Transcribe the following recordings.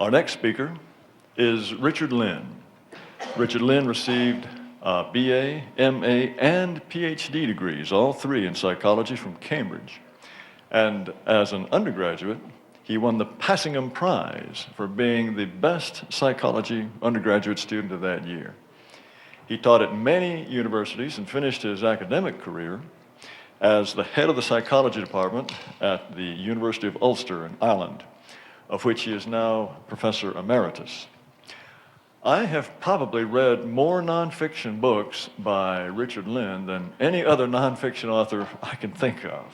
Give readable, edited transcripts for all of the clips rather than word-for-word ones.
Our next speaker is Richard Lynn. Richard Lynn received BA, MA, and Ph.D. degrees, all three in psychology from Cambridge. And as an undergraduate, he won the Passingham Prize for being the best psychology undergraduate student of that year. He taught at many universities and finished his academic career as the head of the psychology department at the University of Ulster in Ireland, of which he is now Professor Emeritus. I have probably read more nonfiction books by Richard Lynn than any other nonfiction author I can think of.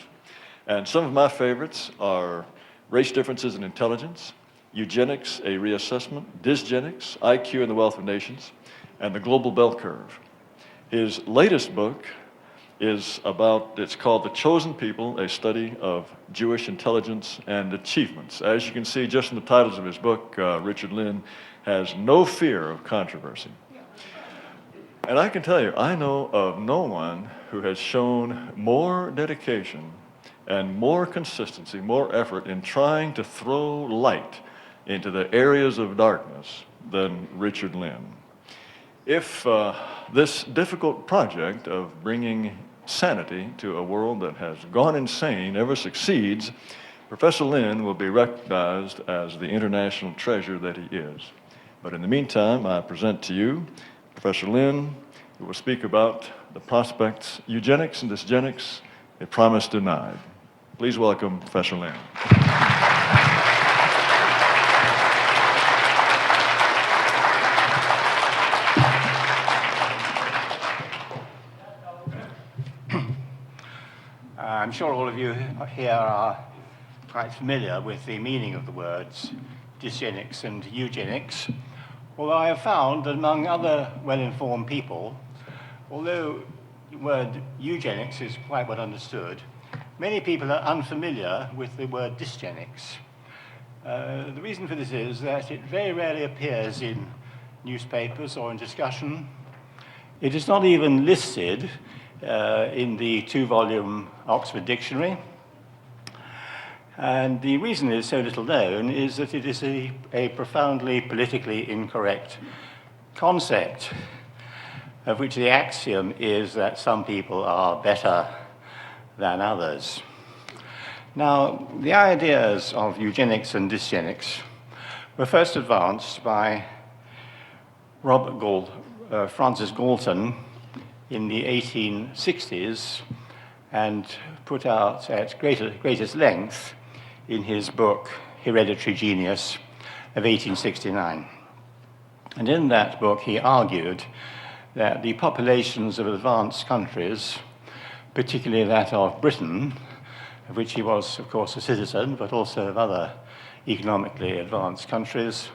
And some of my favorites are Race Differences in Intelligence, Eugenics, A Reassessment, Dysgenics, IQ and the Wealth of Nations, and The Global Bell Curve. His latest book is it's called The Chosen People, a study of Jewish intelligence and achievements. As you can see just in the titles of his book, Richard Lynn has no fear of controversy. And I can tell you, I know of no one who has shown more dedication and more consistency, more effort in trying to throw light into the areas of darkness than Richard Lynn. If this difficult project of bringing sanity to a world that has gone insane ever succeeds, Professor Lynn will be recognized as the international treasure that he is. But in the meantime, I present to you Professor Lynn, who will speak about the prospects, eugenics and dysgenics, a promise denied. Please welcome Professor Lynn. I'm sure all of you here are quite familiar with the meaning of the words dysgenics and eugenics, although I have found that among other well-informed people, although the word eugenics is quite well understood, many people are unfamiliar with the word dysgenics. The reason for this is that it very rarely appears in newspapers or in discussion. It is not even listed in the 2-volume Oxford Dictionary. And the reason it is so little known is that it is a profoundly politically incorrect concept, of which the axiom is that some people are better than others. Now, the ideas of eugenics and dysgenics were first advanced by Francis Galton in the 1860s and put out at greatest length in his book, Hereditary Genius, of 1869. And in that book, he argued that the populations of advanced countries, particularly that of Britain, of which he was, of course, a citizen, but also of other economically advanced countries,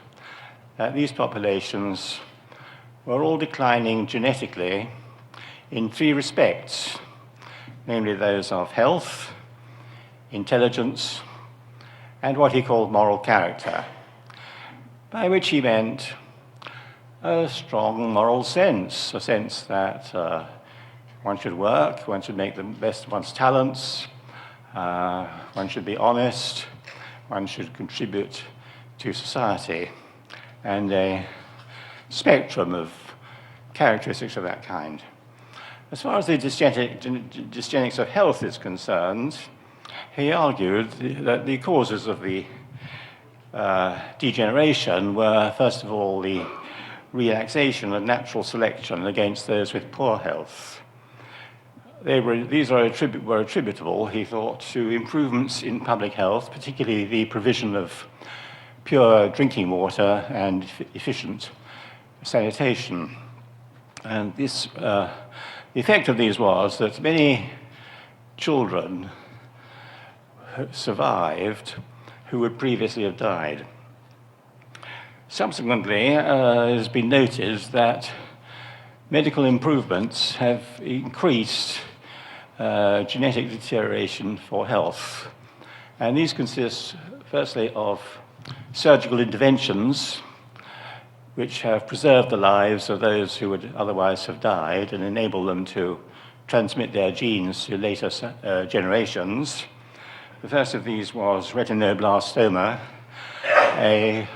that these populations were all declining genetically in 3 respects, namely those of health, intelligence, and what he called moral character, by which he meant a strong moral sense, a sense that one should work, one should make the best of one's talents, one should be honest, one should contribute to society, and a spectrum of characteristics of that kind. As far as the dysgenics of health is concerned, he argued that the causes of the degeneration were, first of all, the relaxation of natural selection against those with poor health. These were attributable, he thought, to improvements in public health, particularly the provision of pure drinking water and efficient sanitation. And this, the effect of these was that many children survived who would previously have died. Subsequently, it has been noted that medical improvements have increased genetic deterioration for health. And these consist, firstly, of surgical interventions, which have preserved the lives of those who would otherwise have died and enable them to transmit their genes to later generations. The first of these was retinoblastoma, a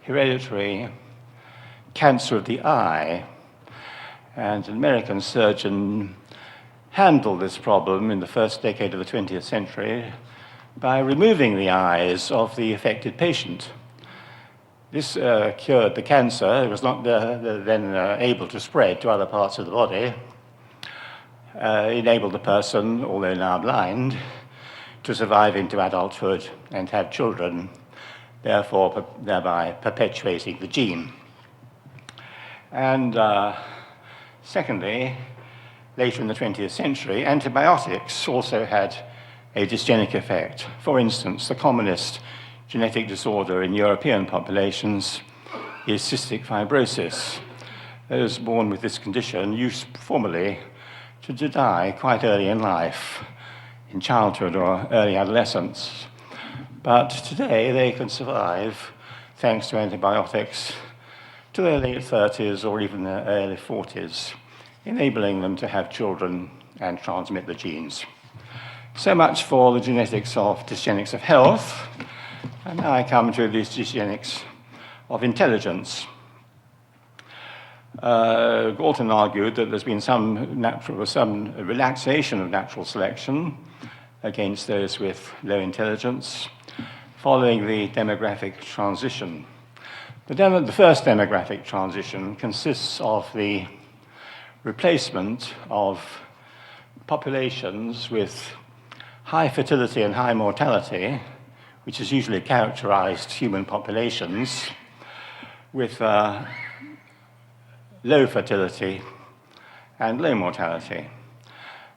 hereditary cancer of the eye. And an American surgeon handled this problem in the first decade of the 20th century by removing the eyes of the affected patient. This cured the cancer. It was not then able to spread to other parts of the body. Enabled the person, although now blind, to survive into adulthood and have children, thereby perpetuating the gene. And secondly, later in the 20th century, antibiotics also had a dysgenic effect. For instance, the commonest genetic disorder in European populations is cystic fibrosis. Those born with this condition used formerly to die quite early in life, in childhood or early adolescence. But today they can survive, thanks to antibiotics, to their late 30s or even their early 40s, enabling them to have children and transmit the genes. So much for the genetics of dysgenics of health. And now I come to the dysgenics of intelligence. Galton argued that there's been some relaxation of natural selection against those with low intelligence following the demographic transition. The first demographic transition consists of the replacement of populations with high fertility and high mortality, which has usually characterized human populations, with low fertility and low mortality.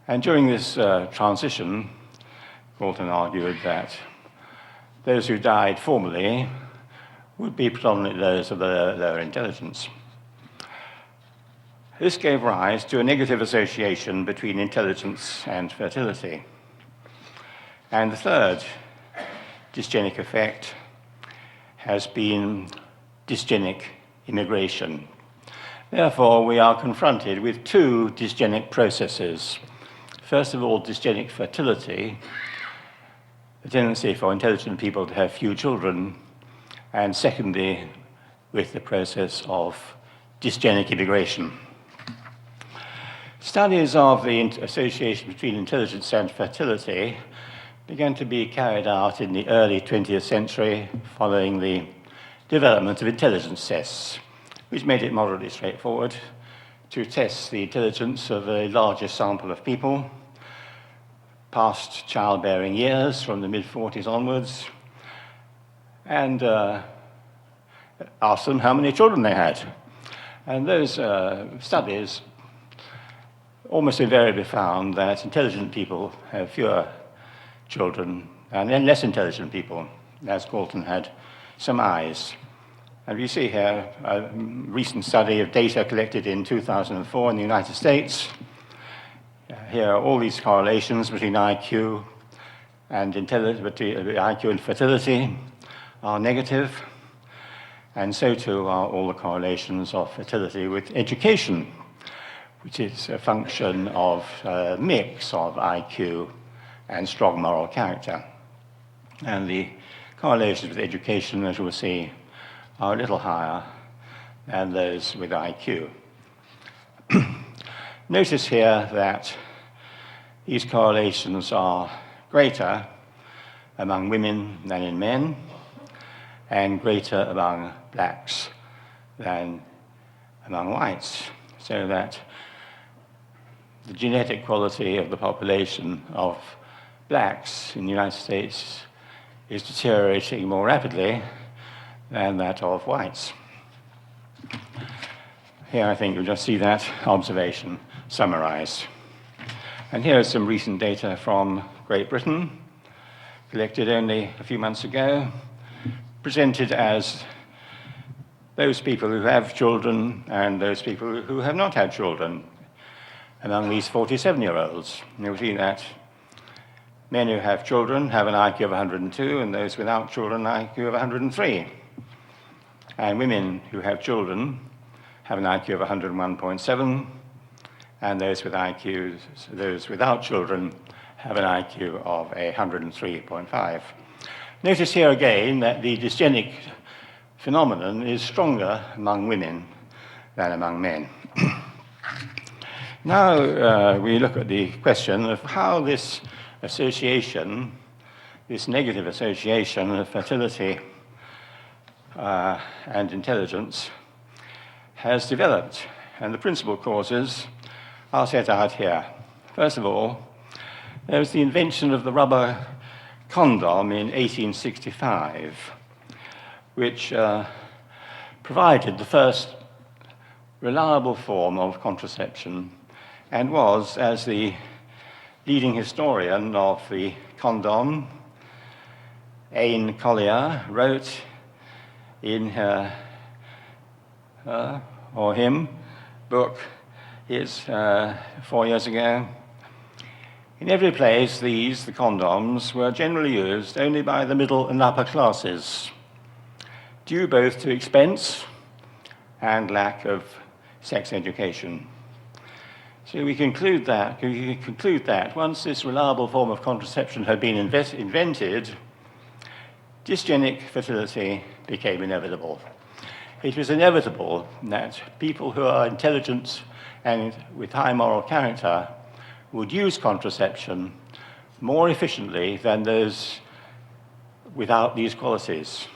And during this transition, Galton argued that those who died formerly would be predominantly those of the lower intelligence. This gave rise to a negative association between intelligence and fertility. And the third dysgenic effect has been dysgenic immigration. Therefore, we are confronted with two dysgenic processes. First of all, dysgenic fertility, the tendency for intelligent people to have few children, and secondly, with the process of dysgenic immigration. Studies of the association between intelligence and fertility began to be carried out in the early 20th century following the development of intelligence tests, which made it moderately straightforward to test the intelligence of a larger sample of people past childbearing years from the mid-40s onwards and ask them how many children they had. And those studies almost invariably found that intelligent people have fewer children and then less intelligent people, as Galton had some eyes. And we see here a recent study of data collected in 2004 in the United States. Here are all these correlations between IQ and IQ and fertility are negative, and so too are all the correlations of fertility with education, which is a function of a mix of IQ and strong moral character. And the correlations with education, as we'll see, are a little higher than those with IQ. Notice here that these correlations are greater among women than in men, and greater among blacks than among whites, so that the genetic quality of the population of blacks in the United States is deteriorating more rapidly than that of whites. Here I think you'll just see that observation summarized. And here is some recent data from Great Britain, collected only a few months ago, presented as those people who have children and those people who have not had children among these 47-year-olds. You'll see that men who have children have an IQ of 102, and those without children, an IQ of 103. And women who have children have an IQ of 101.7, and those without children have an IQ of 103.5. Notice here again that the dysgenic phenomenon is stronger among women than among men. Now we look at the question of how this association, this negative association of fertility and intelligence has developed. And the principal causes are set out here. First of all, there was the invention of the rubber condom in 1865, which provided the first reliable form of contraception and was, as the leading historian of the condom, Aine Collier, wrote in her or him book, his 4 years ago, in every place these, the condoms, were generally used only by the middle and upper classes, due both to expense and lack of sex education. So we conclude that once this reliable form of contraception had been invented, dysgenic fertility became inevitable. It was inevitable that people who are intelligent and with high moral character would use contraception more efficiently than those without these qualities,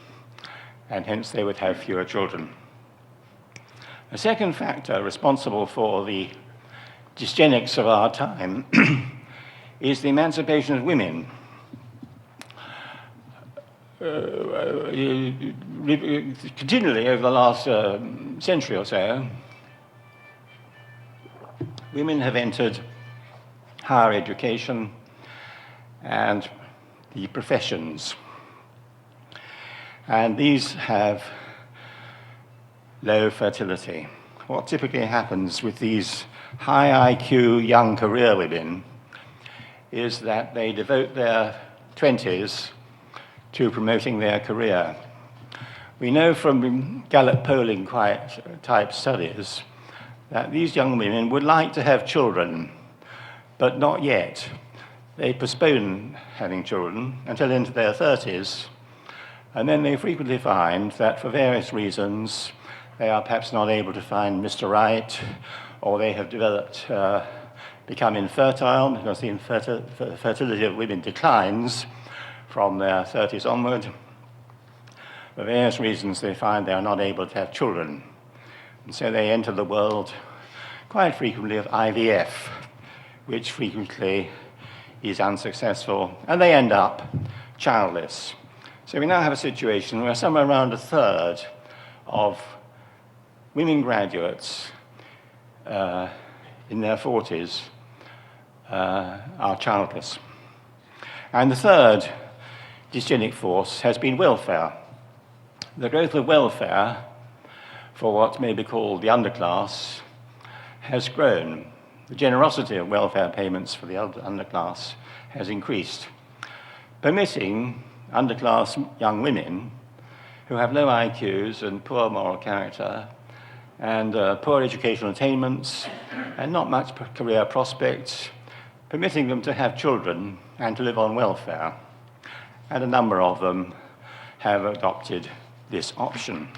and hence they would have fewer children. A second factor responsible for the dysgenics of our time is the emancipation of women. Continually over the last century or so, women have entered higher education and the professions. And these have low fertility. What typically happens with these high IQ young career women is that they devote their 20s to promoting their career. We know from Gallup polling type studies that these young women would like to have children, but not yet. They postpone having children until into their 30s, and then they frequently find that for various reasons they are perhaps not able to find Mr. Right, or they have become infertile because the fertility of women declines from their 30s onward. For various reasons they find they are not able to have children. And so they enter the world quite frequently of IVF, which frequently is unsuccessful, and they end up childless. So we now have a situation where somewhere around a third of women graduates in their 40s are childless. And the third dysgenic force has been welfare. The growth of welfare for what may be called the underclass has grown. The generosity of welfare payments for the underclass has increased, permitting underclass young women who have low IQs and poor moral character and poor educational attainments and not much career prospects, permitting them to have children and to live on welfare. And a number of them have adopted this option.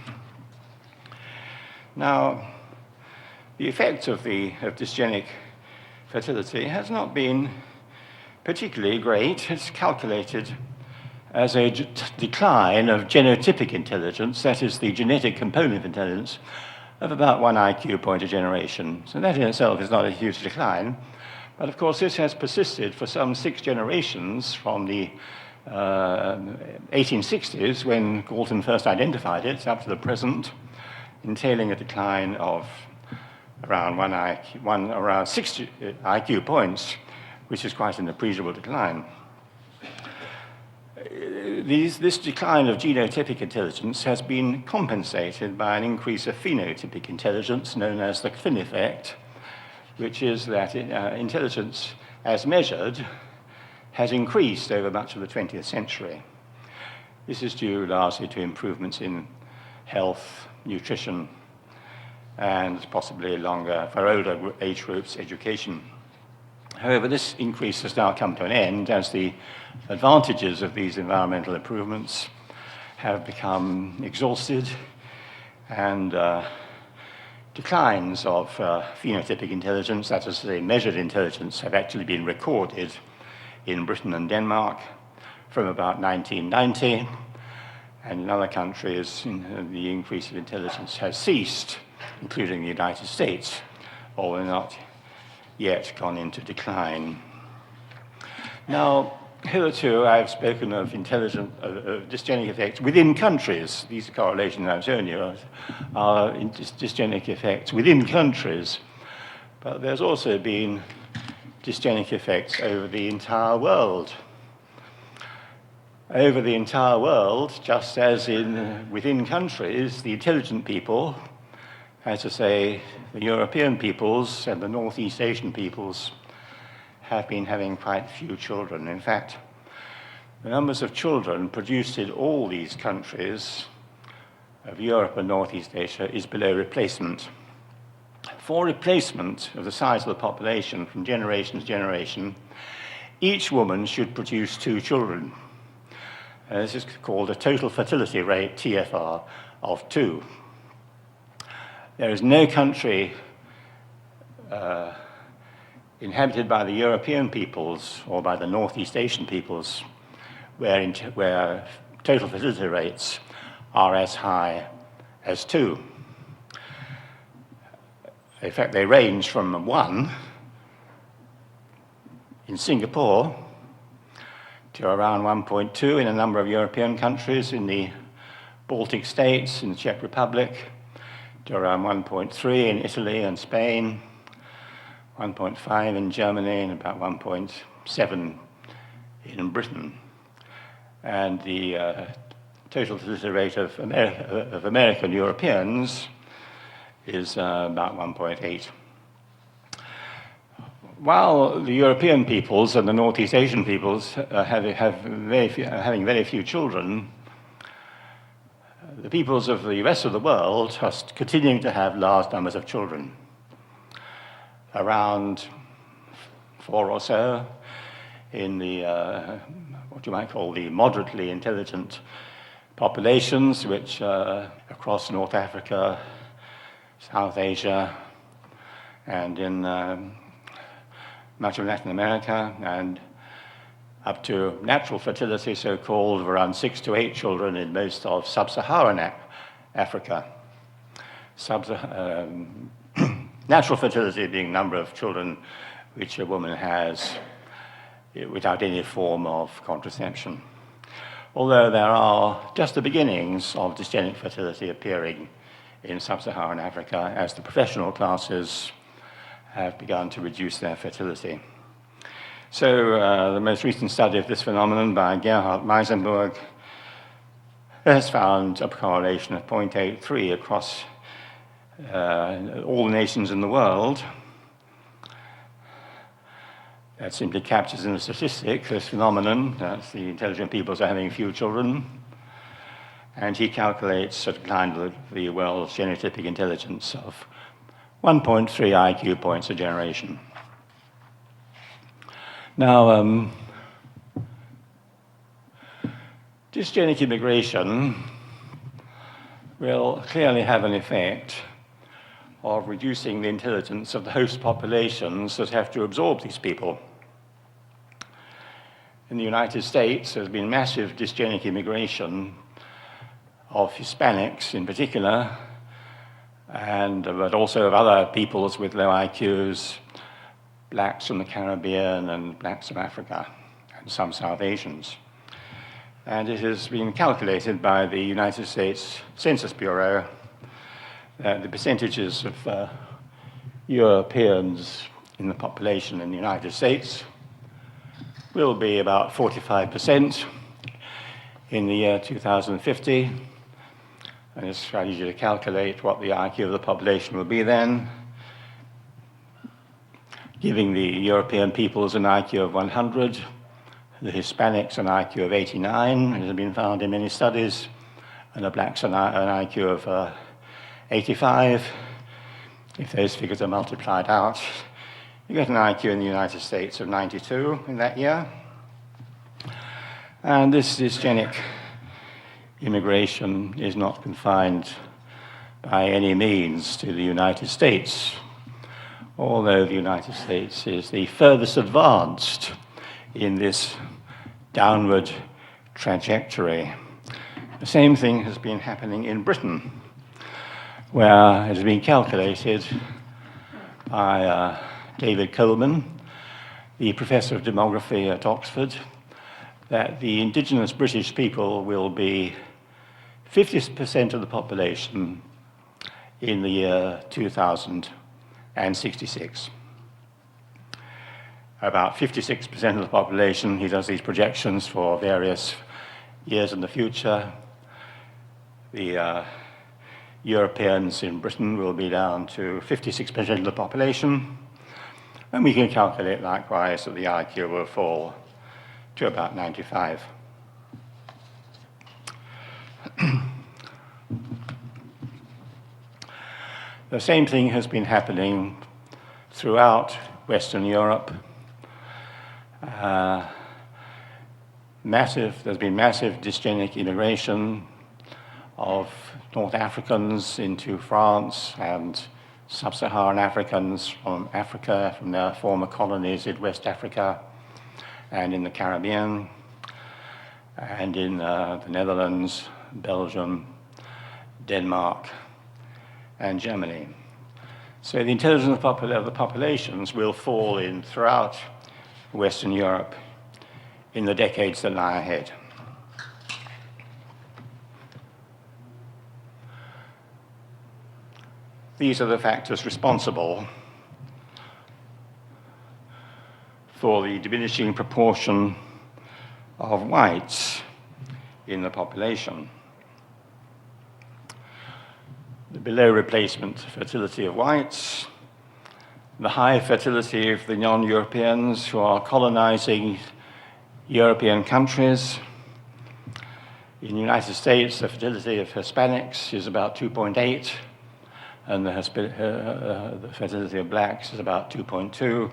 Now, the effect of dysgenic fertility has not been particularly great. It's calculated as a decline of genotypic intelligence, that is the genetic component of intelligence, of about 1 IQ point a generation. So that in itself is not a huge decline. But of course, this has persisted for some 6 generations from the 1860s, when Galton first identified it, up to the present, entailing a decline of around around 60 IQ points, which is quite an appreciable decline. This decline of genotypic intelligence has been compensated by an increase of phenotypic intelligence, known as the Finn effect, which is that intelligence, as measured, has increased over much of the 20th century. This is due largely to improvements in health, nutrition, and possibly longer, for older age groups, education. However, this increase has now come to an end as the advantages of these environmental improvements have become exhausted, and declines of phenotypic intelligence, that is to say measured intelligence, have actually been recorded in Britain and Denmark from about 1990, and in other countries the increase of intelligence has ceased, including the United States, although not yet gone into decline. Now, hitherto I've spoken of dysgenic effects within countries. These correlations I've shown you are dysgenic effects within countries, but there's also been dysgenic effects over the entire world. Over the entire world, just as within countries, the intelligent people, as to say, the European peoples and the Northeast Asian peoples, have been having quite few children. In fact, the numbers of children produced in all these countries of Europe and Northeast Asia is below replacement. For replacement of the size of the population from generation to generation, each woman should produce 2 children. This is called a total fertility rate, TFR, of 2. There is no country inhabited by the European peoples or by the Northeast Asian peoples where total fertility rates are as high as 2. In fact, they range from 1 in Singapore to around 1.2 in a number of European countries, in the Baltic states, in the Czech Republic, to around 1.3 in Italy and Spain, 1.5 in Germany, and about 1.7 in Britain. And the total fertility rate of American Europeans is about 1.8. While the European peoples and the Northeast Asian peoples are having very few children, the peoples of the rest of the world are continuing to have large numbers of children. Around 4 or so in the, what you might call the moderately intelligent populations, which across North Africa, South Asia, and in much of Latin America, and up to natural fertility, so-called, of around 6 to 8 children in most of sub-Saharan Africa. Natural fertility being number of children which a woman has without any form of contraception. Although there are just the beginnings of dysgenic fertility appearing in sub-Saharan Africa as the professional classes have begun to reduce their fertility. So the most recent study of this phenomenon by Gerhard Meisenberg has found a correlation of 0.83 across all the nations in the world. That simply captures in a statistic this phenomenon, that the intelligent peoples are having few children, and he calculates a decline of the world's genotypic intelligence of 1.3 IQ points a generation. Now, dysgenic immigration will clearly have an effect of reducing the intelligence of the host populations that have to absorb these people. In the United States, there's been massive dysgenic immigration of Hispanics in particular, but also of other peoples with low IQs, blacks from the Caribbean and blacks from Africa, and some South Asians. And it has been calculated by the United States Census Bureau that the percentages of Europeans in the population in the United States will be about 45% in the year 2050. And it's quite easy to calculate what the IQ of the population will be then, giving the European peoples an IQ of 100, the Hispanics an IQ of 89, as has been found in many studies, and the blacks an IQ of 85. If those figures are multiplied out, you get an IQ in the United States of 92 in that year. And this dysgenic immigration is not confined by any means to the United States, although the United States is the furthest advanced in this downward trajectory. The same thing has been happening in Britain, where it has been calculated by David Coleman, the professor of demography at Oxford, that the indigenous British people will be 50% of the population in the year 2066. About 56% of the population, he does these projections for various years in the future. The Europeans in Britain will be down to 56% of the population, and we can calculate likewise that the IQ will fall to about 95. The same thing has been happening throughout Western Europe. There's been massive dysgenic immigration of North Africans into France and sub-Saharan Africans from Africa, from their former colonies in West Africa and in the Caribbean, and in the Netherlands, Belgium, Denmark, and Germany. So the intelligence of the populations will fall in throughout Western Europe in the decades that lie ahead. These are the factors responsible for the diminishing proportion of whites in the population. The below replacement fertility of whites, the high fertility of the non-Europeans who are colonizing European countries. In the United States, the fertility of Hispanics is about 2.8, and the fertility of blacks is about 2.2,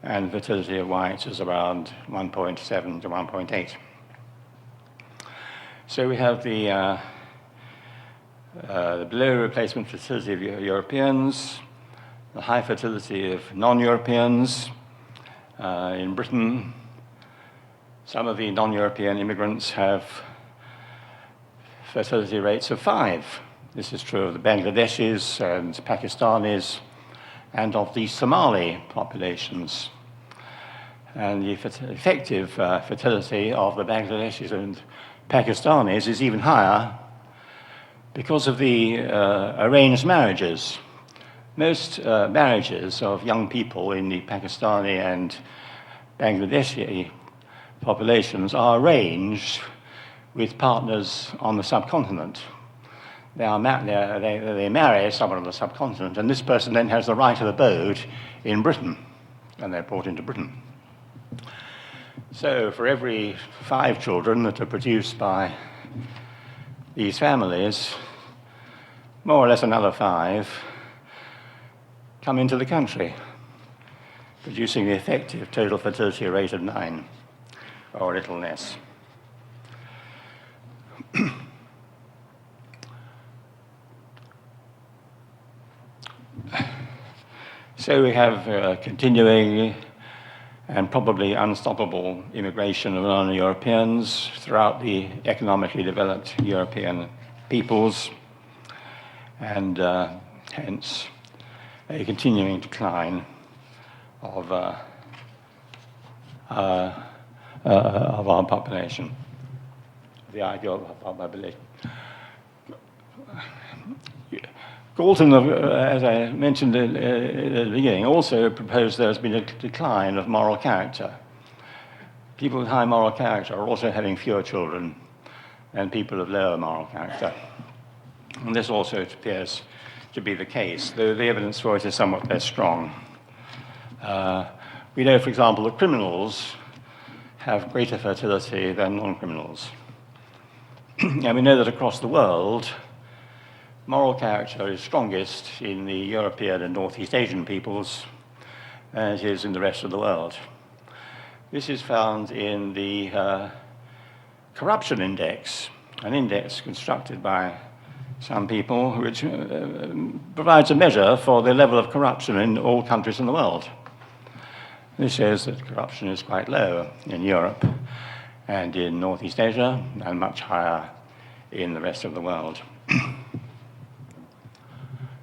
and the fertility of whites is around 1.7 to 1.8. So we have the below replacement fertility of Europeans, the high fertility of non-Europeans. In Britain, some of the non-European immigrants have fertility rates of 5. This is true of the Bangladeshis and Pakistanis and of the Somali populations. And the effective fertility of the Bangladeshis and Pakistanis is even higher because of the arranged marriages. Most marriages of young people in the Pakistani and Bangladeshi populations are arranged with partners on the subcontinent. They marry someone on the subcontinent, and this person then has the right of abode in Britain, and they're brought into Britain. So for every 5 children that are produced by these families, more or less another 5 come into the country, producing the effective total fertility rate of 9, or a little less. So we have continuing and probably unstoppable immigration of non-Europeans throughout the economically developed European peoples, and hence a continuing decline of our population, the ideal of our population. Galton, as I mentioned at the beginning, also proposed there's been a decline of moral character. People with high moral character are also having fewer children than people of lower moral character. And this also appears to be the case, though the evidence for it is somewhat less strong. We know, for example, that criminals have greater fertility than non-criminals. And we know that across the world, moral character is strongest in the European and Northeast Asian peoples, as it is in the rest of the world. This is found in the corruption index an index constructed by some people which provides a measure for the level of corruption in all countries in the world. This shows that corruption is quite low in Europe and in Northeast Asia, and much higher in the rest of the world.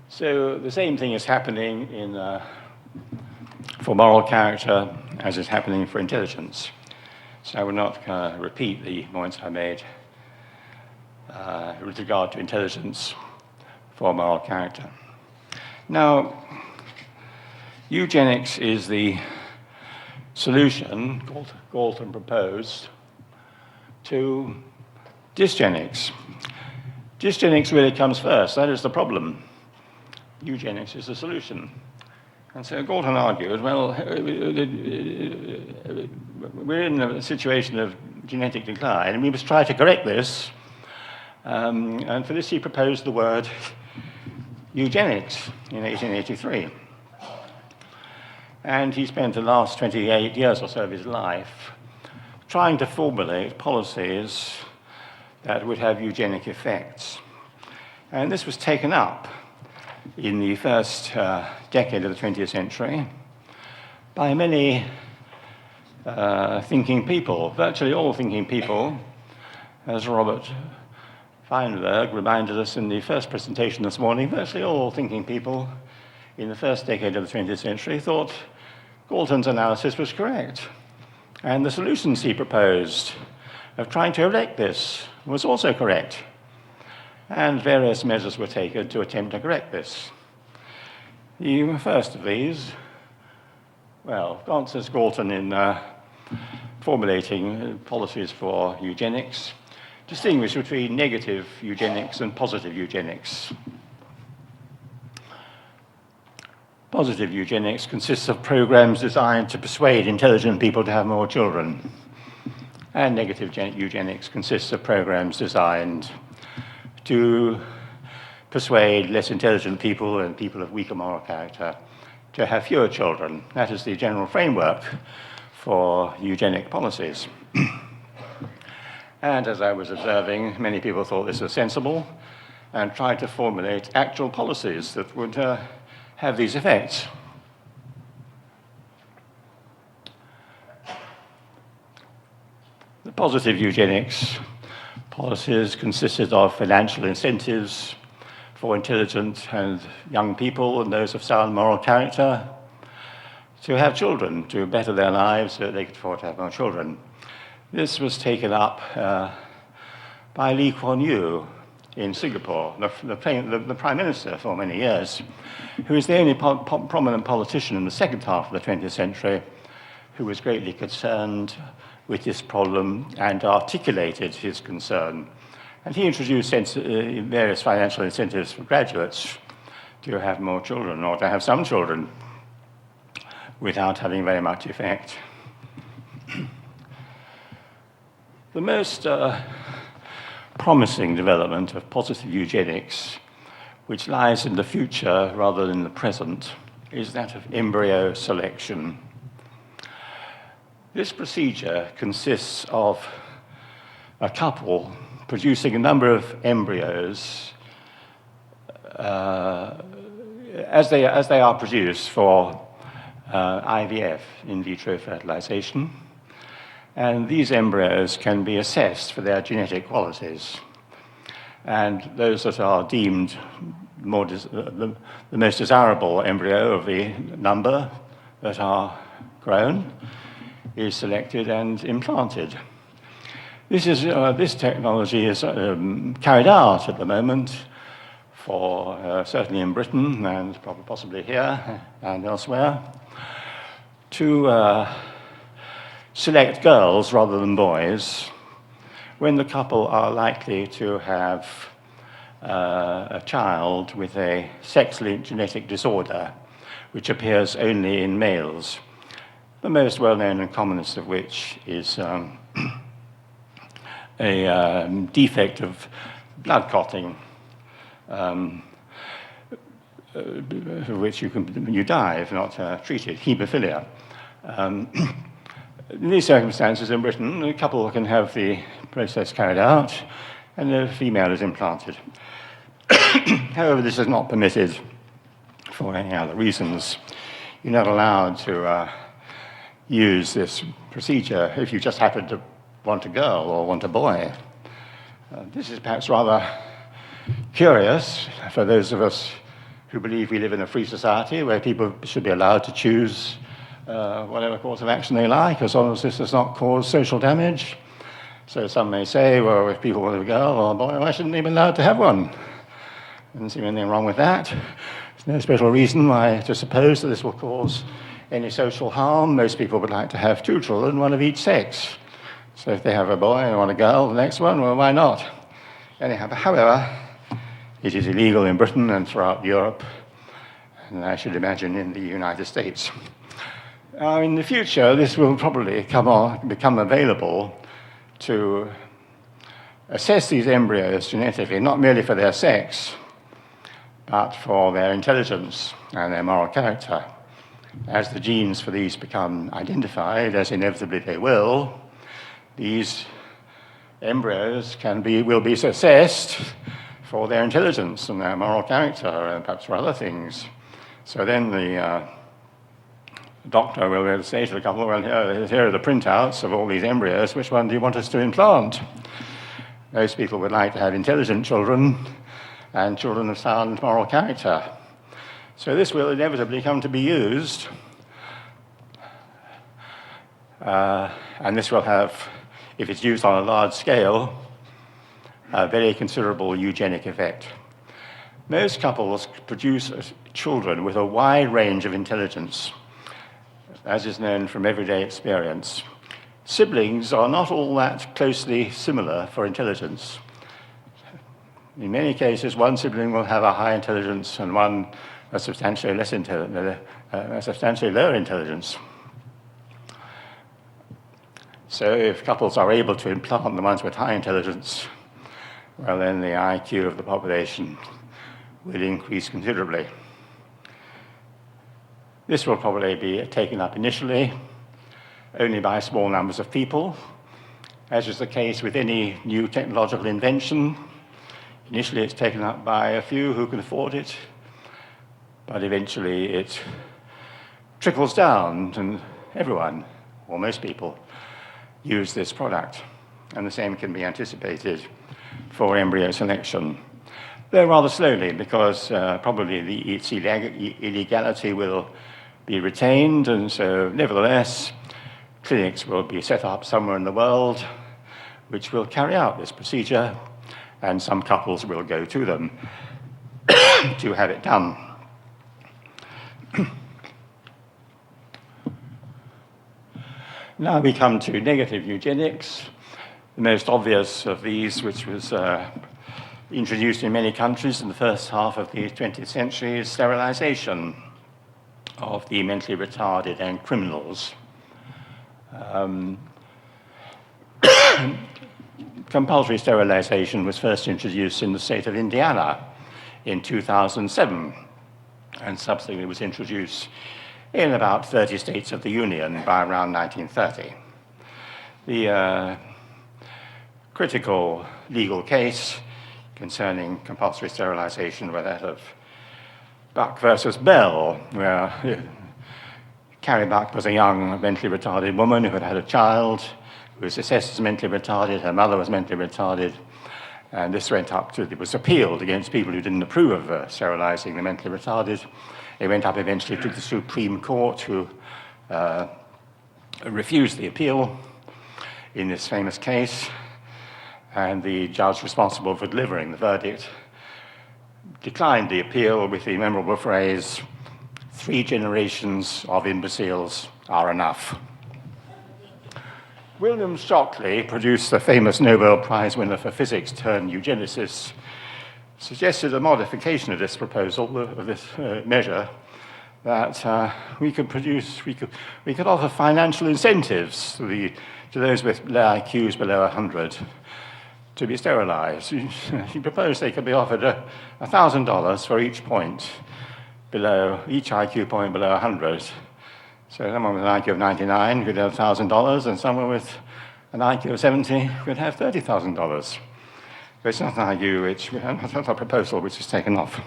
So the same thing is happening for moral character as is happening for intelligence. So I will not repeat the points I made with regard to intelligence for moral character. Now, eugenics is the solution Galton proposed to dysgenics. Dysgenics really comes first. That is the problem. Eugenics is the solution. And so Galton argued, well, we're in a situation of genetic decline, and we must try to correct this. And for this, he proposed the word eugenics in 1883. And he spent the last 28 years or so of his life trying to formulate policies that would have eugenic effects. And this was taken up in the first decade of the 20th century by many thinking people, virtually all thinking people, as Robert Feinberg reminded us in the first presentation this morning. Virtually all thinking people in the first decade of the 20th century thought Galton's analysis was correct. And the solutions he proposed of trying to correct this was also correct. And various measures were taken to attempt to correct this. The first of these, well, answers Galton in formulating policies for eugenics, distinguish between negative eugenics and positive eugenics. Positive eugenics consists of programs designed to persuade intelligent people to have more children. And negative eugenics consists of programs designed to persuade less intelligent people and people of weaker moral character to have fewer children. That is the general framework for eugenic policies. And as I was observing, many people thought this was sensible and tried to formulate actual policies that would have these effects. The positive eugenics policies consisted of financial incentives for intelligent and young people and those of sound moral character to have children, to better their lives so that they could afford to have more children. This was taken up by Lee Kuan Yew in Singapore, the Prime Minister for many years, who is the only prominent politician in the second half of the 20th century who was greatly concerned with this problem and articulated his concern. And he introduced various financial incentives for graduates to have more children or to have some children without having very much effect. The most promising development of positive eugenics, which lies in the future rather than the present, is that of embryo selection. This procedure consists of a couple producing a number of embryos as they are produced for IVF, in vitro fertilization. And these embryos can be assessed for their genetic qualities. And those that are deemed the most desirable embryo of the number that are grown is selected and implanted. This technology is carried out at the moment for, certainly in Britain and possibly here and elsewhere, to select girls rather than boys when the couple are likely to have a child with a sex-linked genetic disorder which appears only in males, the most well-known and commonest of which is a defect of blood clotting, which you die if not treated, haemophilia. In these circumstances in Britain, a couple can have the process carried out, and the female is implanted. However, this is not permitted for any other reasons. You're not allowed to use this procedure if you just happen to want a girl or want a boy. This is perhaps rather curious for those of us who believe we live in a free society where people should be allowed to choose whatever course of action they like, as long as this does not cause social damage. So some may say, well, if people want a girl or a boy, why shouldn't they be allowed to have one? Doesn't seem anything wrong with that. There's no special reason why to suppose that this will cause any social harm. Most people would like to have 2 children, one of each sex. So if they have a boy and want a girl, the next one, well, why not? Anyhow, however, it is illegal in Britain and throughout Europe, and I should imagine in the United States. In the future, this will probably become available to assess these embryos genetically, not merely for their sex, but for their intelligence and their moral character. As the genes for these become identified, as inevitably they will, these embryos will be assessed for their intelligence and their moral character, and perhaps for other things. So then the doctor will be able to say to the couple, well, here are the printouts of all these embryos. Which one do you want us to implant? Most people would like to have intelligent children and children of sound moral character. So this will inevitably come to be used, and this will have, if it's used on a large scale, a very considerable eugenic effect. Most couples produce children with a wide range of intelligence, as is known from everyday experience. Siblings are not all that closely similar for intelligence. In many cases, one sibling will have a high intelligence and one a substantially lower intelligence. So if couples are able to implant the ones with high intelligence, well, then the IQ of the population will increase considerably. This will probably be taken up initially only by small numbers of people, as is the case with any new technological invention. Initially, it's taken up by a few who can afford it, but eventually it trickles down, and everyone, or most people, use this product. And the same can be anticipated for embryo selection, though rather slowly, because probably its illegality will be retained, and so nevertheless, clinics will be set up somewhere in the world which will carry out this procedure, and some couples will go to them to have it done. Now we come to negative eugenics, the most obvious of these, which was introduced in many countries in the first half of the 20th century, is sterilization of the mentally retarded and criminals. Compulsory sterilization was first introduced in the state of Indiana in 2007, and subsequently was introduced in about 30 states of the Union by around 1930. The critical legal case concerning compulsory sterilization was that of Buck versus Bell, where Carrie Buck was a young mentally retarded woman who had had a child who was assessed as mentally retarded. Her mother was mentally retarded, and this it was appealed against people who didn't approve of sterilizing the mentally retarded. It went up eventually to the Supreme Court, who refused the appeal in this famous case, and the judge responsible for delivering the verdict declined the appeal with the memorable phrase, "3 generations of imbeciles are enough." William Shockley, produced the famous Nobel Prize winner for physics turned eugenicist, suggested a modification of this proposal, of this measure, that we could offer financial incentives to those with IQs below 100 to be sterilized. He proposed they could be offered $1,000 for each point below, each IQ point below 100. So someone with an IQ of 99 could have $1,000, and someone with an IQ of 70 could have $30,000. but it's not an idea which, not a proposal which is taken off.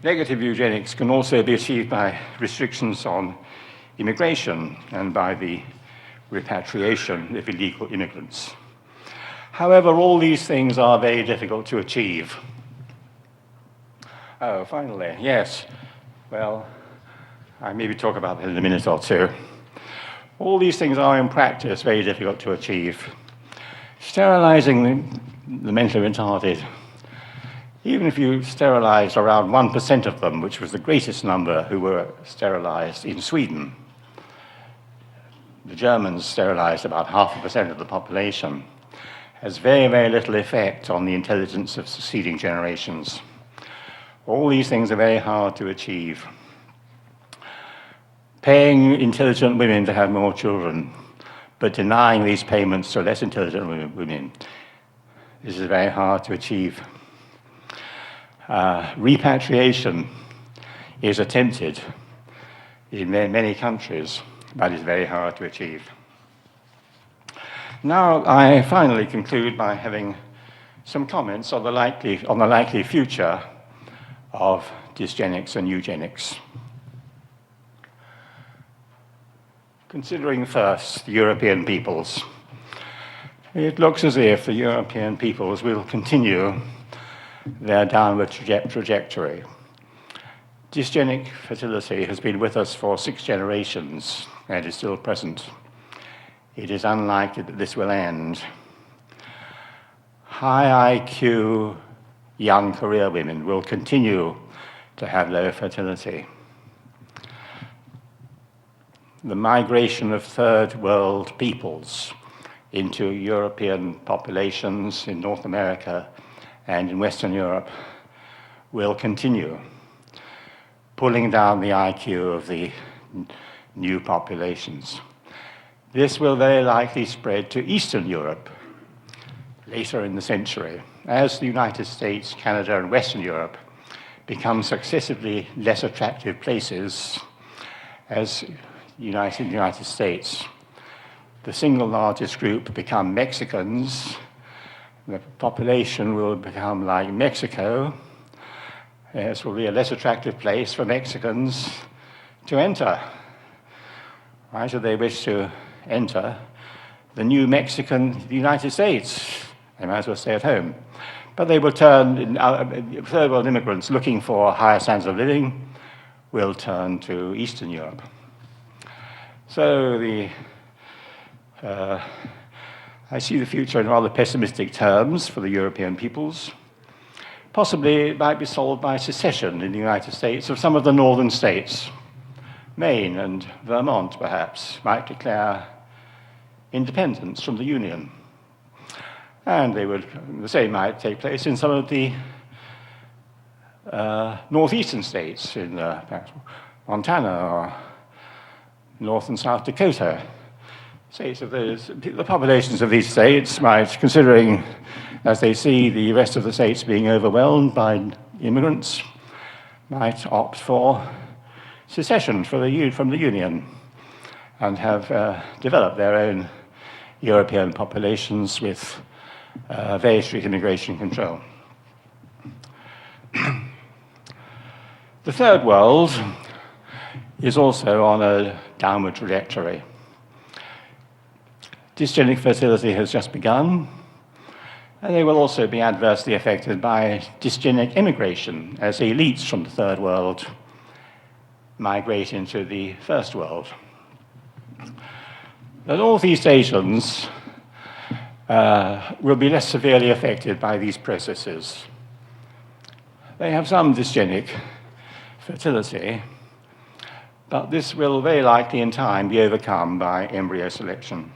Negative eugenics can also be achieved by restrictions on immigration and by the repatriation of illegal immigrants. However, all these things are very difficult to achieve. Oh, finally, yes. Well, I maybe talk about that in a minute or two. All these things are in practice very difficult to achieve. Sterilizing the mentally retarded, even if you sterilized around 1% of them, which was the greatest number who were sterilized in Sweden, the Germans sterilized about 0.5% of the population, has very, very little effect on the intelligence of succeeding generations. All these things are very hard to achieve. Paying intelligent women to have more children, but denying these payments to less intelligent women, this is very hard to achieve. Repatriation is attempted in many countries, but is very hard to achieve. Now, I finally conclude by having some comments on the likely future of dysgenics and eugenics. Considering first the European peoples, it looks as if the European peoples will continue their downward trajectory. Dysgenic fertility has been with us for 6 generations and is still present. It is unlikely that this will end. High IQ young career women will continue to have low fertility. The migration of third world peoples into European populations in North America and in Western Europe will continue, pulling down the IQ of the new populations. This will very likely spread to Eastern Europe later in the century, as the United States, Canada, and Western Europe become successively less attractive places as the United States. The single largest group become Mexicans. The population will become like Mexico. This will be a less attractive place for Mexicans to enter. Why should they wish to enter the new Mexican United States? They might as well stay at home. But they will turn, third world immigrants looking for higher standards of living will turn to Eastern Europe. So I see the future in rather pessimistic terms for the European peoples. Possibly it might be solved by secession in the United States of some of the northern states. Maine and Vermont, perhaps, might declare independence from the Union. And the same might take place in some of the northeastern states, in Montana or North and South Dakota. The populations of these states might, considering as they see the rest of the states being overwhelmed by immigrants, might opt for secession from the Union and have developed their own European populations with very strict immigration control. The third world is also on a downward trajectory. Dysgenic fertility has just begun, and they will also be adversely affected by dysgenic immigration as elites from the third world migrate into the first world. The Northeast Asians will be less severely affected by these processes. They have some dysgenic fertility, but this will very likely in time be overcome by embryo selection.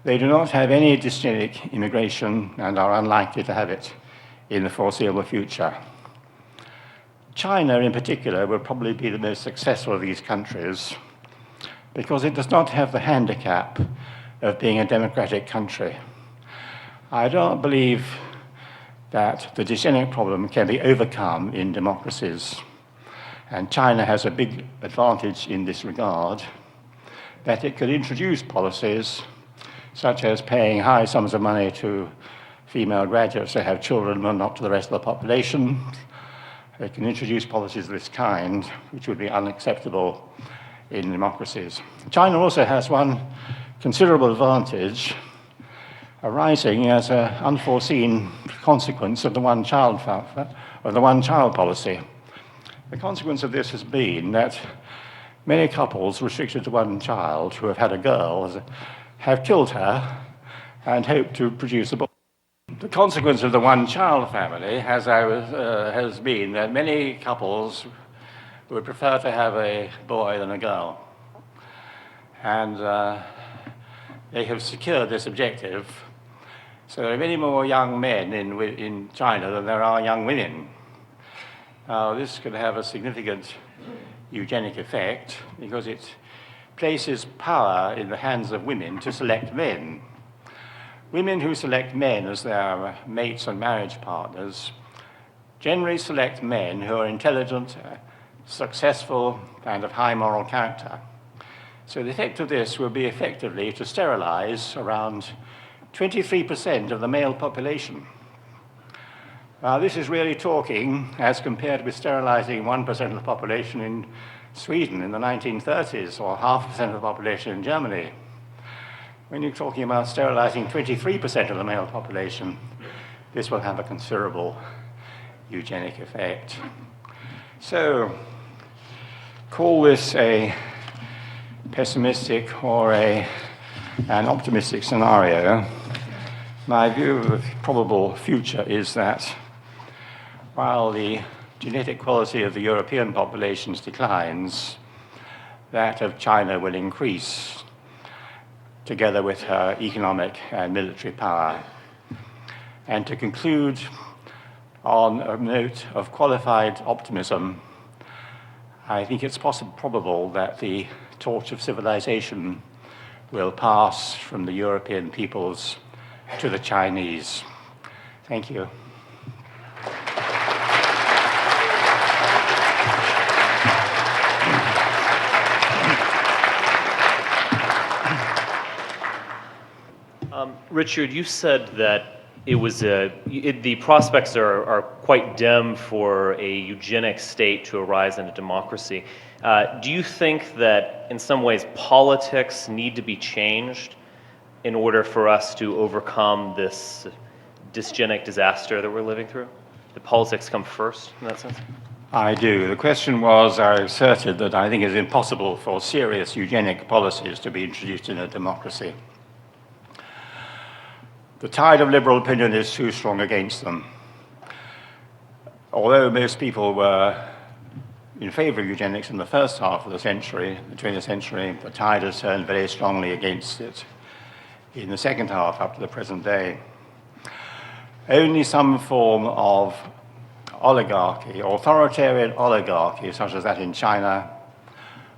They do not have any dysgenic immigration and are unlikely to have it in the foreseeable future. China, in particular, will probably be the most successful of these countries because it does not have the handicap of being a democratic country. I don't believe that the dysgenic problem can be overcome in democracies. And China has a big advantage in this regard, that it could introduce policies such as paying high sums of money to female graduates to have children but not to the rest of the population. They can introduce policies of this kind, which would be unacceptable in democracies. China also has one considerable advantage arising as an unforeseen consequence of the one-child policy. The consequence of this has been that many couples restricted to one child who have had a girl have killed her and hope to produce a boy. The consequence of the one-child family has been that many couples would prefer to have a boy than a girl. And they have secured this objective. So there are many more young men in China than there are young women. Now, this could have a significant eugenic effect because it places power in the hands of women to select men. Women who select men as their mates and marriage partners generally select men who are intelligent, successful, and of high moral character. So the effect of this will be effectively to sterilize around 23% of the male population. Now, this is really talking as compared with sterilizing 1% of the population in Sweden in the 1930s or 0.5% of the population in Germany. When you're talking about sterilizing 23% of the male population, this will have a considerable eugenic effect. So, call this a pessimistic or an optimistic scenario. My view of the probable future is that while the genetic quality of the European populations declines, that of China will increase together with her economic and military power. And to conclude on a note of qualified optimism, I think it's probable that the torch of civilization will pass from the European peoples to the Chinese. Thank you. Richard, you said that the prospects are quite dim for a eugenic state to arise in a democracy. Do you think that in some ways politics need to be changed in order for us to overcome this dysgenic disaster that we're living through? The politics come first in that sense? I do. The question was, I asserted that I think it's impossible for serious eugenic policies to be introduced in a democracy. The tide of liberal opinion is too strong against them. Although most people were in favor of eugenics in the first half of the century, the 20th century, the tide has turned very strongly against it in the second half up to the present day. Only some form of oligarchy, authoritarian oligarchy, such as that in China,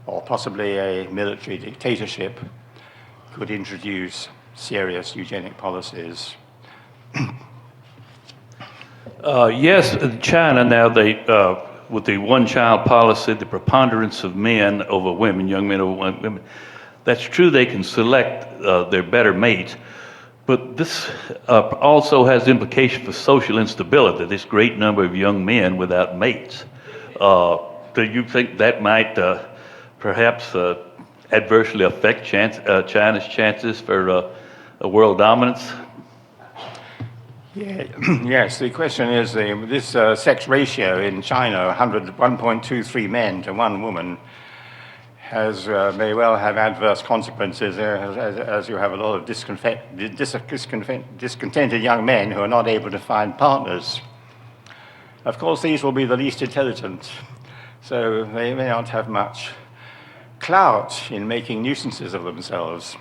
or possibly a military dictatorship, could introduce serious eugenic policies. Yes, in China now, with the one-child policy, the preponderance of men over women, young men over women, that's true, they can select their better mates, but this also has implications for social instability, this great number of young men without mates. Do you think that might perhaps adversely affect China's chances for world dominance? Yeah. Yes, the question is this sex ratio in China, 1.23 men to 1 woman, may well have adverse consequences as you have a lot of discontented young men who are not able to find partners. Of course, these will be the least intelligent, so they may not have much clout in making nuisances of themselves.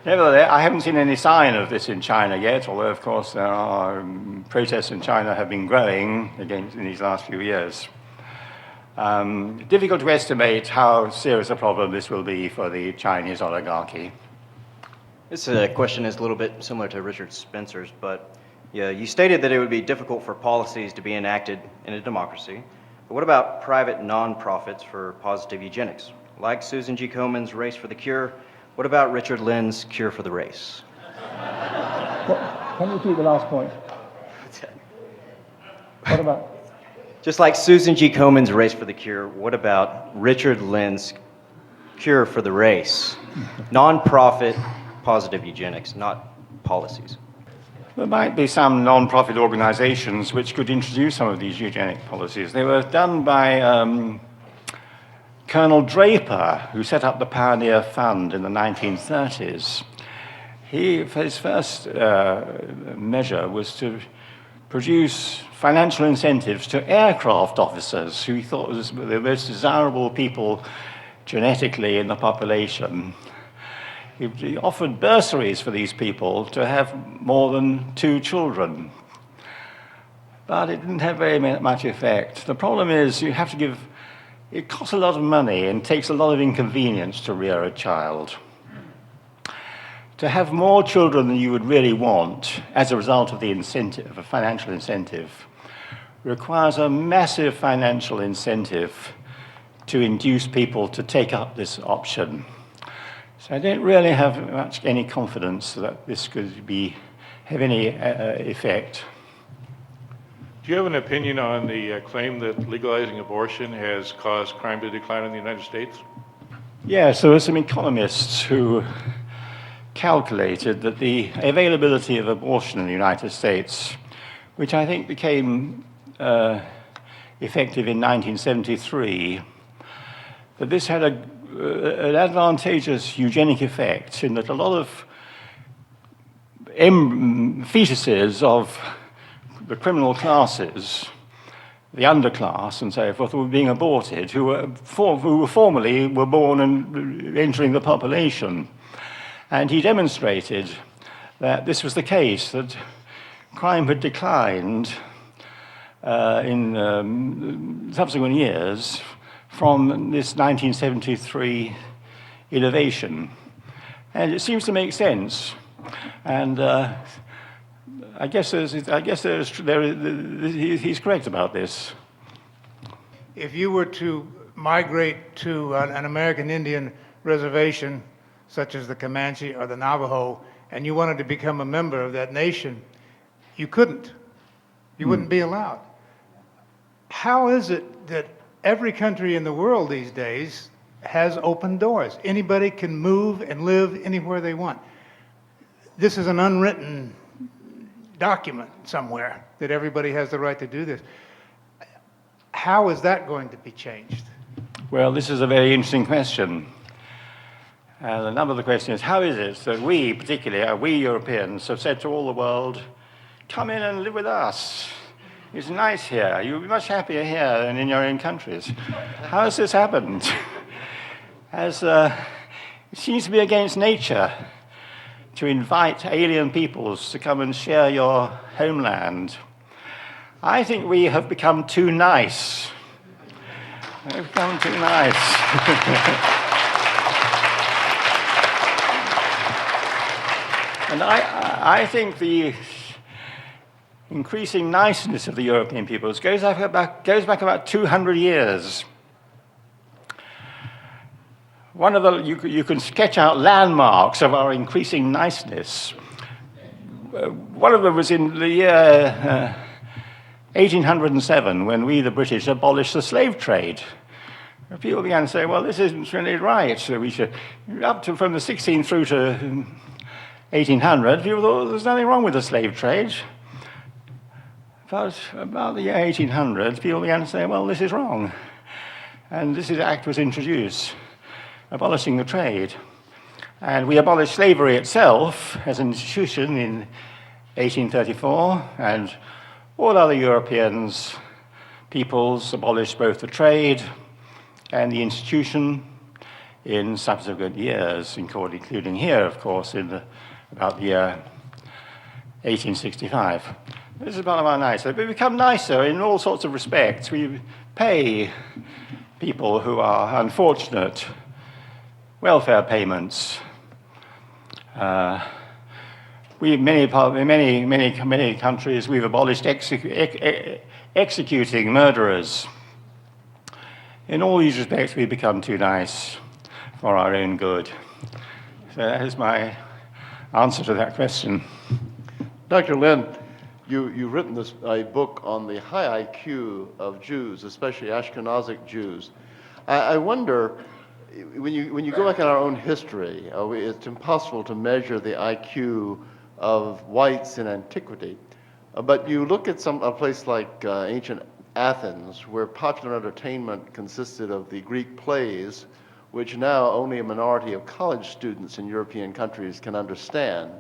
Nevertheless, I haven't seen any sign of this in China yet, although, of course, there are protests in China have been growing in these last few years. Difficult to estimate how serious a problem this will be for the Chinese oligarchy. This question is a little bit similar to Richard Spencer's, but yeah, you stated that it would be difficult for policies to be enacted in a democracy. But what about private non-profits for positive eugenics? Like Susan G. Komen's Race for the Cure, What about Richard Lynn's cure for the race? Can you repeat the last point? What about? Just like Susan G. Komen's Race for the Cure, what about Richard Lynn's cure for the race? Non-profit positive eugenics, not policies. There might be some non-profit organizations which could introduce some of these eugenic policies. They were done by Colonel Draper, who set up the Pioneer Fund in the 1930s. His first measure was to produce financial incentives to aircraft officers who he thought was the most desirable people genetically in the population. He offered bursaries for these people to have more than 2 children. But it didn't have very much effect. The problem is you have to give, it costs a lot of money and takes a lot of inconvenience to rear a child. To have more children than you would really want as a result of the incentive, a financial incentive, requires a massive financial incentive to induce people to take up this option. So I don't really have any confidence that this could have any effect. Do you have an opinion on the claim that legalizing abortion has caused crime to decline in the United States? Yes, there were some economists who calculated that the availability of abortion in the United States, which I think became effective in 1973, that this had an advantageous eugenic effect in that a lot of fetuses of the criminal classes, the underclass and so forth, were being aborted, who formerly were born and entering the population. And he demonstrated that this was the case, that crime had declined in subsequent years from this 1973 innovation. And it seems to make sense. And I guess he's correct about this. If you were to migrate to an American Indian reservation, such as the Comanche or the Navajo, and you wanted to become a member of that nation, you couldn't. You wouldn't be allowed. How is it that every country in the world these days has open doors? Anybody can move and live anywhere they want. This is an unwritten document somewhere that everybody has the right to do this. How is that going to be changed? Well, this is a very interesting question. And the number of the question is, how is it that we, particularly, we Europeans, have said to all the world, come in and live with us. It's nice here. You'll be much happier here than in your own countries. How has this happened? It seems to be against nature to invite alien peoples to come and share your homeland. I think we have become too nice. We've become too nice. And I think the increasing niceness of the European peoples goes back about 200 years. You can sketch out landmarks of our increasing niceness. One of them was in the year 1807, when we, the British, abolished the slave trade. People began to say, well, this isn't really right. So we should, from the 16th through to 1800, people thought there's nothing wrong with the slave trade. But about the year 1800, people began to say, well, this is wrong. And this act was introduced, abolishing the trade. And we abolished slavery itself as an institution in 1834, and all other Europeans, peoples abolished both the trade and the institution in subsequent years, including here, of course, in about the year 1865. This is part of our nicer. We've become nicer in all sorts of respects. We pay people who are unfortunate welfare payments. In many countries, we've abolished executing murderers. In all these respects, we've become too nice for our own good. So that is my answer to that question. Dr. Lynn, you've written a book on the high IQ of Jews, especially Ashkenazic Jews. I wonder, when you go back in our own history, it's impossible to measure the IQ of whites in antiquity. But you look at a place like ancient Athens, where popular entertainment consisted of the Greek plays, which now only a minority of college students in European countries can understand.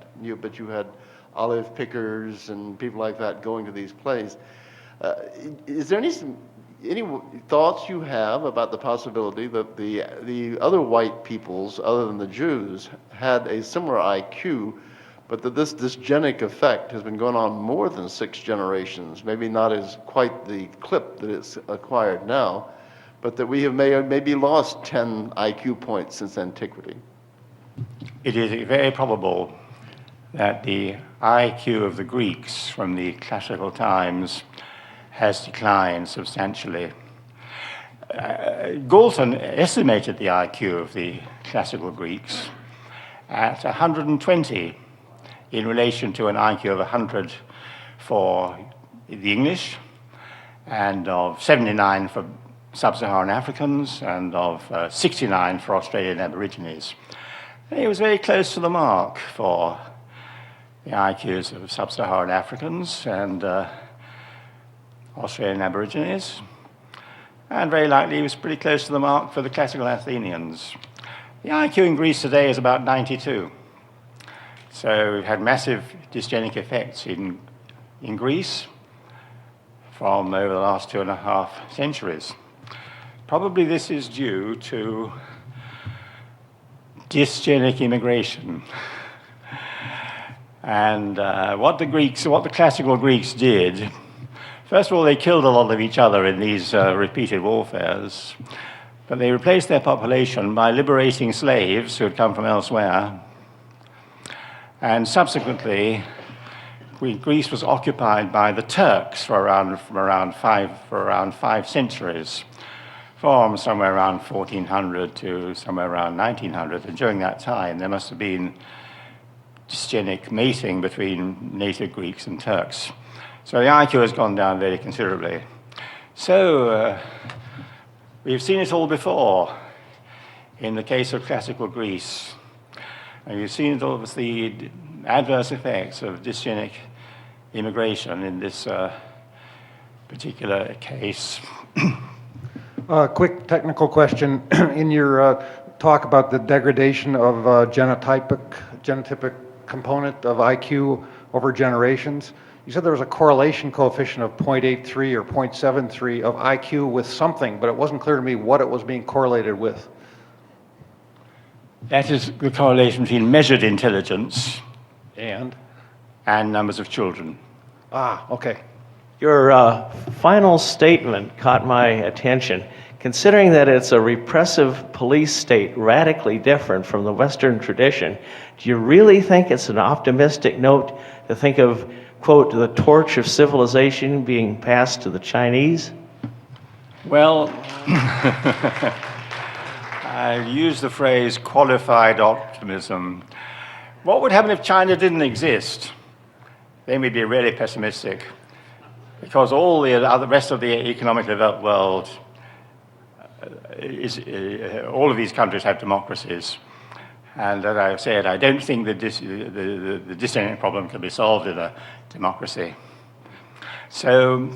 But you had olive pickers and people like that going to these plays. Is there any thoughts you have about the possibility that the other white peoples, other than the Jews, had a similar IQ, but that this dysgenic effect has been going on more than 6 generations, maybe not as quite the clip that it's acquired now, but that we have maybe lost 10 IQ points since antiquity? It is very probable that the IQ of the Greeks from the classical times has declined substantially. Galton estimated the IQ of the classical Greeks at 120 in relation to an IQ of 100 for the English, and of 79 for sub-Saharan Africans, and of 69 for Australian Aborigines. He was very close to the mark for the IQs of sub-Saharan Africans and Australian Aborigines, and very likely he was pretty close to the mark for the classical Athenians. The IQ in Greece today is about 92. So we've had massive dysgenic effects in Greece from over the last 2.5 centuries. Probably this is due to dysgenic immigration. And what the classical Greeks did, first of all, they killed a lot of each other in these repeated warfares, but they replaced their population by liberating slaves who had come from elsewhere. And subsequently, Greece was occupied by the Turks for around 5 centuries, from somewhere around 1400 to somewhere around 1900. And during that time, there must have been dysgenic mating between native Greeks and Turks. So the IQ has gone down very considerably. So we've seen it all before in the case of classical Greece. And you've seen all of the adverse effects of dysgenic immigration in this particular case. Quick technical question. In your talk about the degradation of genotypic component of IQ over generations, you said there was a correlation coefficient of 0.83 or 0.73 of IQ with something, but it wasn't clear to me what it was being correlated with. That is the correlation between measured intelligence And? numbers of children. Ah, okay. Your final statement caught my attention. Considering that it's a repressive police state radically different from the Western tradition, do you really think it's an optimistic note to think of, quote, the torch of civilization being passed to the Chinese? Well, I use the phrase qualified optimism. What would happen if China didn't exist? Then we'd be really pessimistic, because all the rest of the economically developed world, all of these countries have democracies. And as I've said, I don't think that the dysgenic problem can be solved in a democracy. So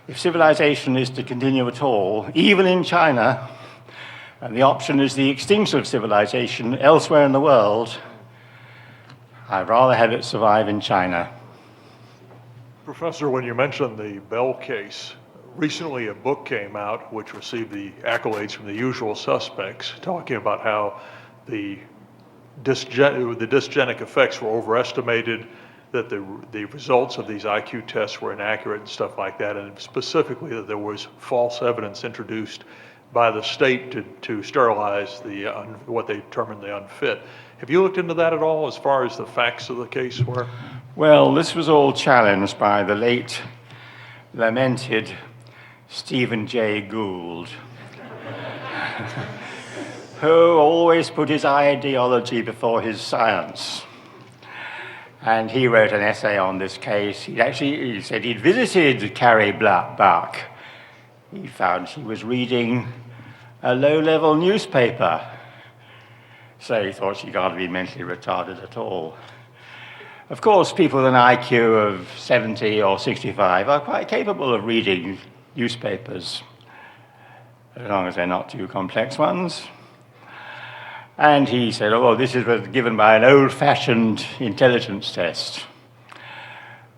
if civilization is to continue at all, even in China, and the option is the extinction of civilization elsewhere in the world, I'd rather have it survive in China. Professor, when you mentioned the Bell case, recently a book came out which received the accolades from the usual suspects, talking about how the dysgenic effects were overestimated, that the results of these IQ tests were inaccurate and stuff like that, and specifically that there was false evidence introduced by the state to sterilize what they termed the unfit. Have you looked into that at all as far as the facts of the case were? Well, this was all challenged by the late lamented Stephen Jay Gould. who always put his ideology before his science. And he wrote an essay on this case. He said he'd visited Carrie Buck. He found she was reading a low-level newspaper. So he thought she can't be mentally retarded at all. Of course, people with an IQ of 70 or 65 are quite capable of reading newspapers, as long as they're not too complex ones. And he said, oh, well, this was given by an old-fashioned intelligence test.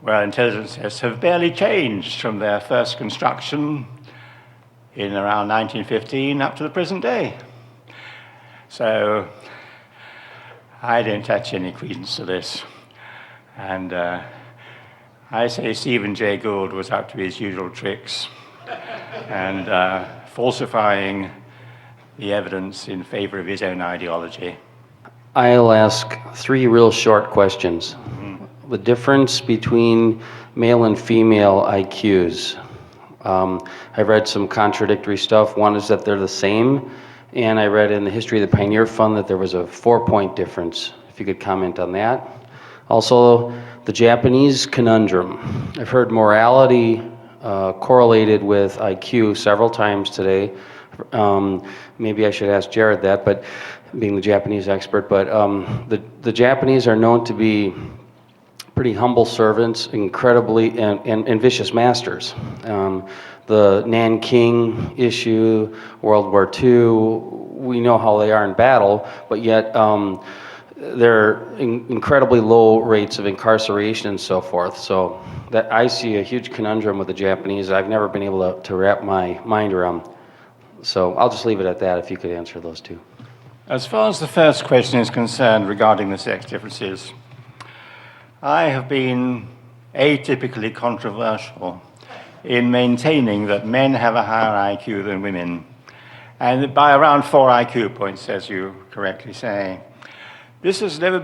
Well, intelligence tests have barely changed from their first construction in around 1915 up to the present day. So I don't attach any credence to this. And I say Stephen Jay Gould was up to his usual tricks and falsifying the evidence in favor of his own ideology. I'll ask three real short questions. The difference between male and female IQs. I've read some contradictory stuff. One is that they're the same, and I read in the History of the Pioneer Fund that there was a 4-point difference. If you could comment on that. Also, the Japanese conundrum. I've heard morality correlated with IQ several times today. Maybe I should ask Jared that, but being the Japanese expert, but the Japanese are known to be pretty humble servants, incredibly, and vicious masters. The Nanking issue, World War II, we know how they are in battle, but yet they're incredibly low rates of incarceration and so forth. So that I see a huge conundrum with the Japanese. I've never been able to wrap my mind around. So I'll just leave it at that if you could answer those two. As far as the first question is concerned regarding the sex differences, I have been atypically controversial in maintaining that men have a higher IQ than women, and by around 4 IQ points, as you correctly say. This was never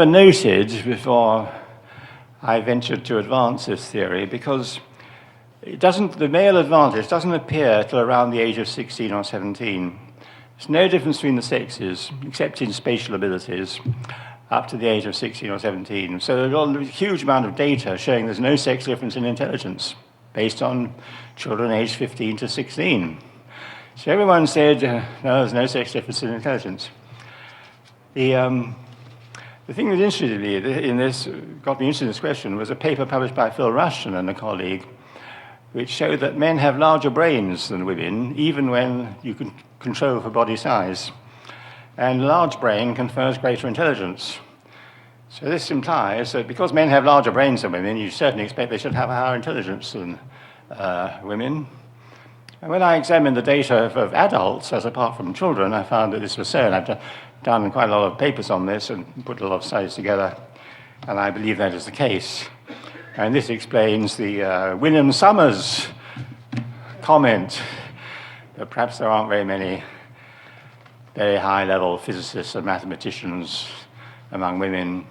noted before I ventured to advance this theory, because the male advantage doesn't appear till around the age of 16 or 17. There's no difference between the sexes, except in spatial abilities, up to the age of 16 or 17. So there's a huge amount of data showing there's no sex difference in intelligence based on children aged 15 to 16. So everyone said, no, there's no sex difference in intelligence. The thing that interested me in this, got me interested in this question, was a paper published by Phil Rushton and a colleague, which showed that men have larger brains than women, even when you can control for body size. And a large brain confers greater intelligence. So this implies that because men have larger brains than women, you certainly expect they should have a higher intelligence than women. And when I examined the data of adults, as apart from children, I found that this was so. And I've done quite a lot of papers on this and put a lot of studies together, and I believe that is the case. And this explains the William Summers comment that perhaps there aren't very many very high-level physicists and mathematicians among women.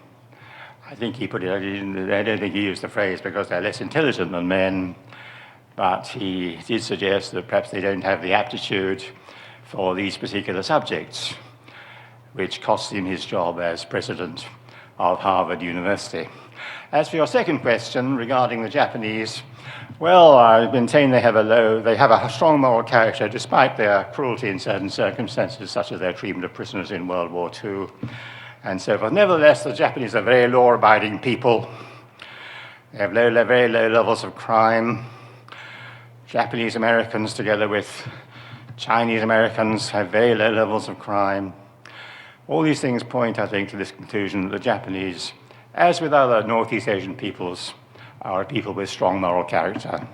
I think he put it, I don't think he used the phrase because they're less intelligent than men, but he did suggest that perhaps they don't have the aptitude for these particular subjects, which cost him his job as president of Harvard University. As for your second question regarding the Japanese, well, I maintain they have a strong moral character despite their cruelty in certain circumstances, such as their treatment of prisoners in World War II and so forth. Nevertheless, the Japanese are very law-abiding people. They have very low levels of crime. Japanese Americans, together with Chinese Americans, have very low levels of crime. All these things point, I think, to this conclusion that the Japanese, as with other Northeast Asian peoples, are a people with strong moral character.